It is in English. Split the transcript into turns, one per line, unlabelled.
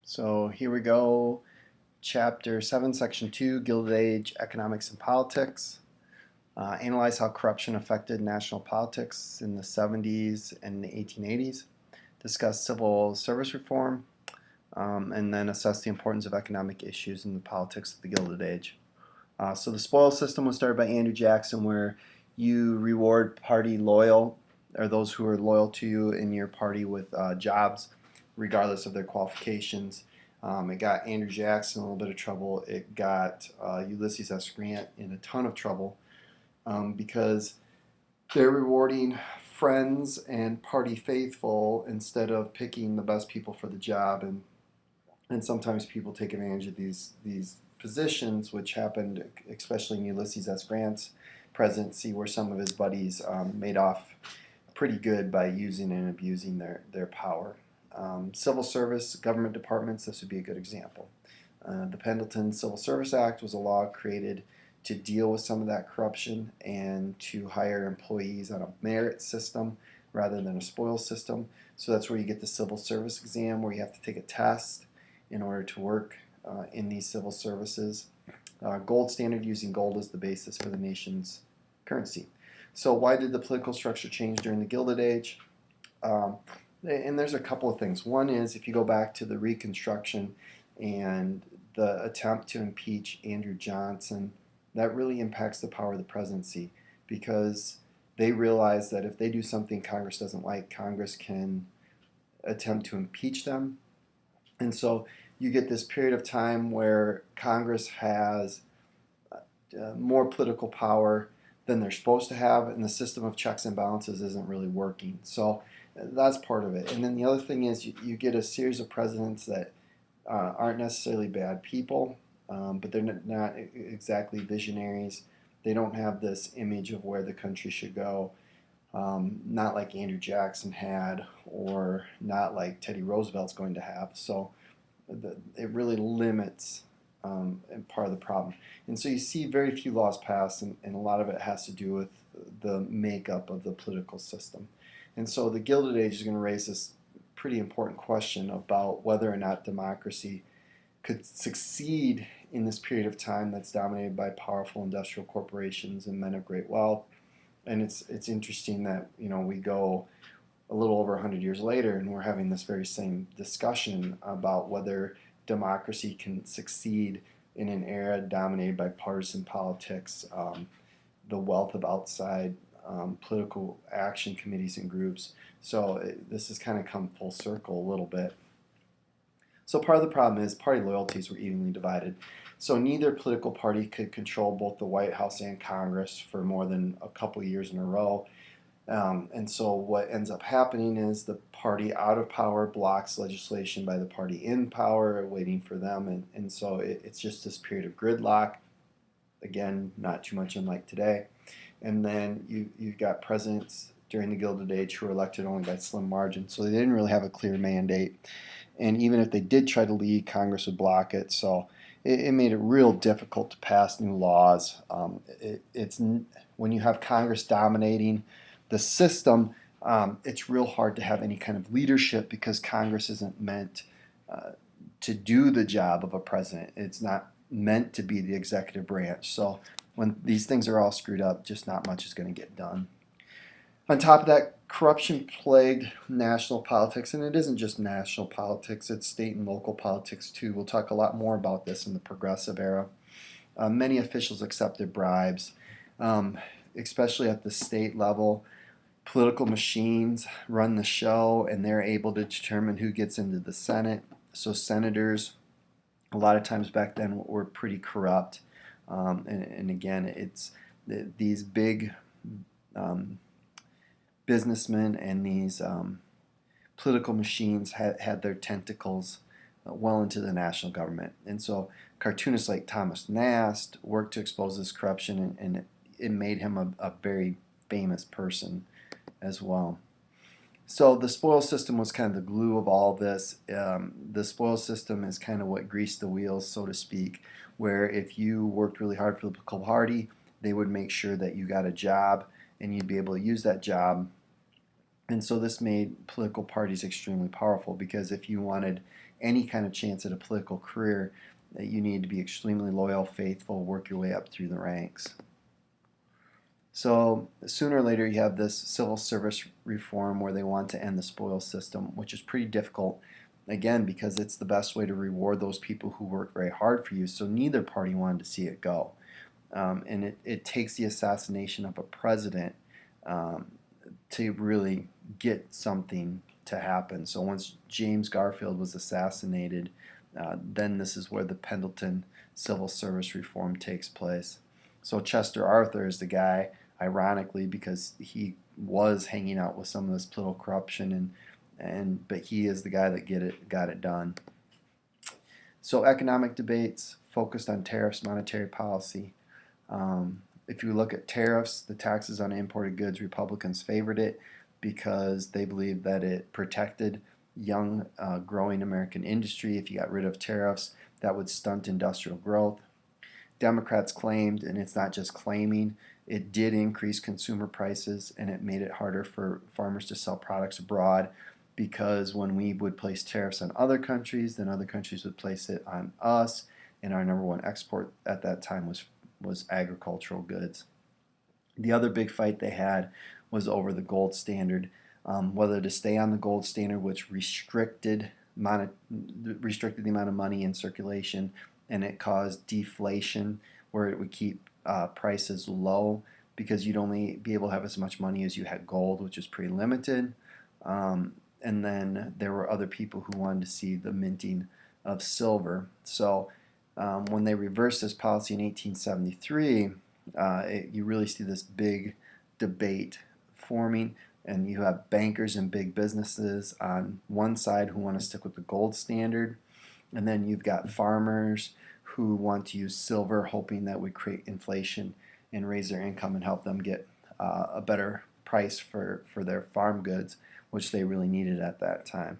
So here we go, Chapter 7, Section 2, Gilded Age, Economics and Politics. Analyze how corruption affected national politics in the 70s and the 1880s. Discuss civil service reform, and then assess the importance of economic issues in the politics of the Gilded Age. So the spoils system was started by Andrew Jackson, where you reward party loyal, or those who are loyal to you in your party, with jobs, regardless of their qualifications. It got Andrew Jackson in a little bit of trouble. It got Ulysses S. Grant in a ton of trouble because they're rewarding friends and party faithful instead of picking the best people for the job. And sometimes people take advantage of these positions, which happened especially in Ulysses S. Grant's presidency, where some of his buddies made off pretty good by using and abusing their power. Civil service, government departments, this would be a good example. The Pendleton Civil Service Act was a law created to deal with some of that corruption and to hire employees on a merit system rather than a spoils system. So that's where you get the civil service exam, where you have to take a test in order to work in these civil services. Gold standard, using gold as the basis for the nation's currency. So why did the political structure change during the Gilded Age? And there's a couple of things. One is, if you go back to the Reconstruction and the attempt to impeach Andrew Johnson, that really impacts the power of the presidency, because they realize that if they do something Congress doesn't like, Congress can attempt to impeach them. And so you get this period of time where Congress has more political power than they're supposed to have, and the system of checks and balances isn't really working. So that's part of it. And then the other thing is, you get a series of presidents that aren't necessarily bad people, but they're not exactly visionaries. They don't have this image of where the country should go, not like Andrew Jackson had, or not like Teddy Roosevelt's going to have. So it really limits part of the problem. And so you see very few laws passed, and a lot of it has to do with the makeup of the political system. And so the Gilded Age is going to raise this pretty important question about whether or not democracy could succeed in this period of time that's dominated by powerful industrial corporations and men of great wealth. And it's interesting that, we go a little over 100 years later and we're having this very same discussion about whether democracy can succeed in an era dominated by partisan politics, the wealth of outside political action committees and groups. So this has kind of come full circle a little bit. So part of the problem is party loyalties were evenly divided. So neither political party could control both the White House and Congress for more than a couple years in a row. And so what ends up happening is the party out of power blocks legislation by the party in power, waiting for them. And so it's just this period of gridlock. Again, not too much unlike today. And then you've got presidents during the Gilded Age who were elected only by slim margins. So they didn't really have a clear mandate. And even if they did try to lead, Congress would block it. So it made it real difficult to pass new laws. It's when you have Congress dominating the system, it's real hard to have any kind of leadership, because Congress isn't meant to do the job of a president. It's not meant to be the executive branch. So when these things are all screwed up, just not much is going to get done. On top of that, corruption plagued national politics, and it isn't just national politics, it's state and local politics too. We'll talk a lot more about this in the progressive era. Many officials accepted bribes, especially at the state level. Political machines run the show, and they're able to determine who gets into the Senate. So senators, a lot of times back then, were pretty corrupt. And again, it's these big businessmen and these political machines had their tentacles well into the national government. And so cartoonists like Thomas Nast worked to expose this corruption, and it made him a very famous person as well. So the spoils system was kind of the glue of all this. The spoils system is kind of what greased the wheels, so to speak, where if you worked really hard for the political party, they would make sure that you got a job and you'd be able to use that job. And so this made political parties extremely powerful, because if you wanted any kind of chance at a political career, you need to be extremely loyal, faithful, work your way up through the ranks. So sooner or later you have this civil service reform where they want to end the spoils system, which is pretty difficult, again, because it's the best way to reward those people who work very hard for you. So neither party wanted to see it go. And it takes the assassination of a president to really get something to happen. So once James Garfield was assassinated, then this is where the Pendleton civil service reform takes place. So Chester Arthur is the guy, ironically, because he was hanging out with some of this political corruption, but he is the guy that got it done. So economic debates focused on tariffs, monetary policy. If you look at tariffs, the taxes on imported goods, Republicans favored it because they believed that it protected young, growing American industry. If you got rid of tariffs, that would stunt industrial growth. Democrats claimed, and it's not just claiming, it did increase consumer prices and it made it harder for farmers to sell products abroad, because when we would place tariffs on other countries, then other countries would place it on us, and our number one export at that time was agricultural goods. The other big fight they had was over the gold standard, whether to stay on the gold standard, which restricted the amount of money in circulation, and it caused deflation, where it would keep prices low because you'd only be able to have as much money as you had gold, which is pretty limited. And then there were other people who wanted to see the minting of silver. So when they reversed this policy in 1873, you really see this big debate forming, and you have bankers and big businesses on one side who want to stick with the gold standard, and then you've got farmers who want to use silver, hoping that would create inflation and raise their income and help them get a better price for their farm goods, which they really needed at that time.